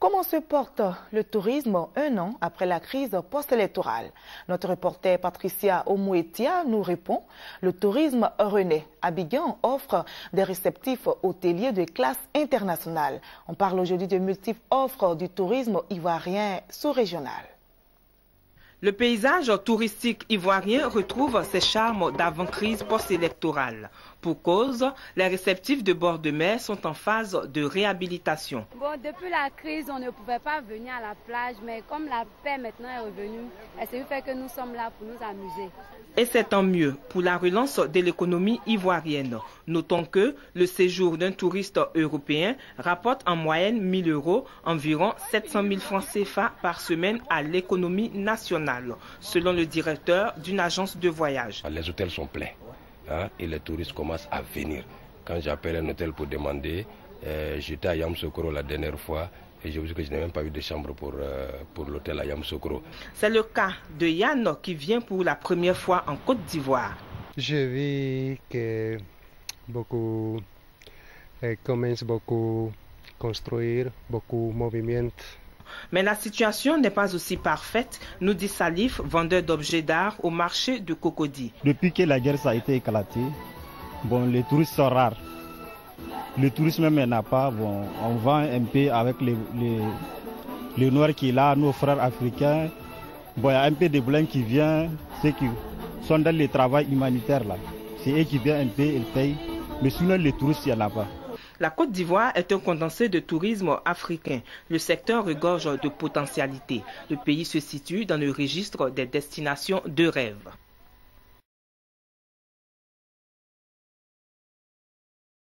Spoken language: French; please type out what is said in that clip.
Comment se porte le tourisme un an après la crise post-électorale? Notre reporter Patricia Omouetia nous répond. Le tourisme renaît. Abidjan offre des réceptifs hôteliers de classe internationale. On parle aujourd'hui de multiples offres du tourisme ivoirien sous-régional. Le paysage touristique ivoirien retrouve ses charmes d'avant-crise post-électorale. Pour cause, les réceptifs de bord de mer sont en phase de réhabilitation. Depuis la crise, on ne pouvait pas venir à la plage, mais comme la paix maintenant est revenue, c'est fait que nous sommes là pour nous amuser. Et c'est tant mieux pour la relance de l'économie ivoirienne. Notons que le séjour d'un touriste européen rapporte en moyenne 1 000 €, environ 700 000 francs CFA par semaine à l'économie nationale, selon le directeur d'une agence de voyage. Les hôtels sont pleins et les touristes commencent à venir. Quand j'appelle un hôtel pour demander, j'étais à Yamoussoukro la dernière fois, et je vous dis que je n'ai même pas eu de chambre pour l'hôtel à Yamoussoukro. C'est le cas de Yann qui vient pour la première fois en Côte d'Ivoire. Je vis que beaucoup commencent beaucoup à construire, beaucoup de mouvements. Mais la situation n'est pas aussi parfaite, nous dit Salif, vendeur d'objets d'art au marché de Cocody. Depuis que la guerre a été éclatée, les touristes sont rares. Le tourisme même n'a pas, on vend un peu avec les noirs qui est là, nos frères africains. Il y a un peu de blancs qui viennent, ceux qui sont dans le travail humanitaire là. C'est eux qui viennent un peu, ils payent. Mais sinon les touristes, il n'y en a pas. La Côte d'Ivoire est un condensé de tourisme africain. Le secteur regorge de potentialités. Le pays se situe dans le registre des destinations de rêve.